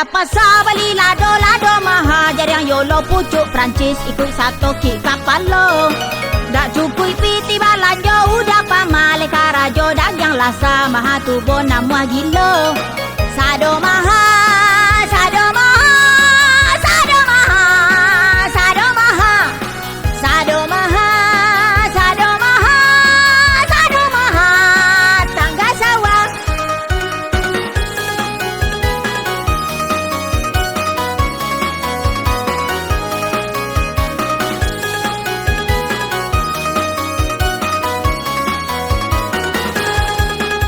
pasar beli lado-lado mahal. Jarang yolo pucuk Perancis ikut satu kik kapalo. Dak cukui piti balanjo udah pamale karajo dagang lasa maha tubo namuah gilo. Sado mahal, sado mahal, sado mahal, sado mahal, sado mahal, sado mahal, sado mahal, tangga sawah.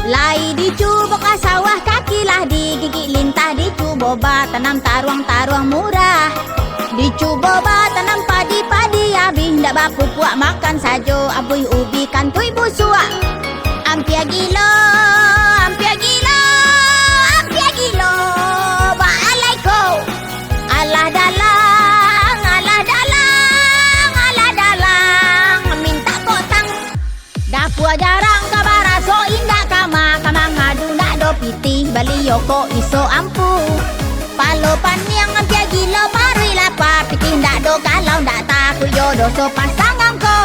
Lai dicubo ka sawah kakilah digigit lintah dicubo ba tanam taruang-taruang murah. Dicubo ba tanam padi-padi habis ndak bapu puak makan sajo abuih ubi kantui busua. Ampia gilo, ampia gilo, ampia gilo. Ba alaiko. Alah dalang, alah dalang, alah dalang. Minta kotang. Dapua jarang kabara so indah kama ngadu nak do piti bali yoko iso ampu. Palo paniang ampia gilo parui lapa piti ndak do kalau ndak takut jodoh so pasangan ko.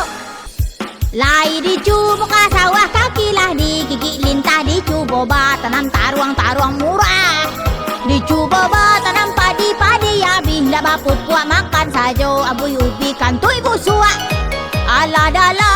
Lai dicubo ka sawah kakilah digigit lintah dicubo ba tanam taruang-taruang murah. Dicubo ba tanam padi-padi habis ndak bapu puak makan sajo abuih ubi kantui busua. Ala dalam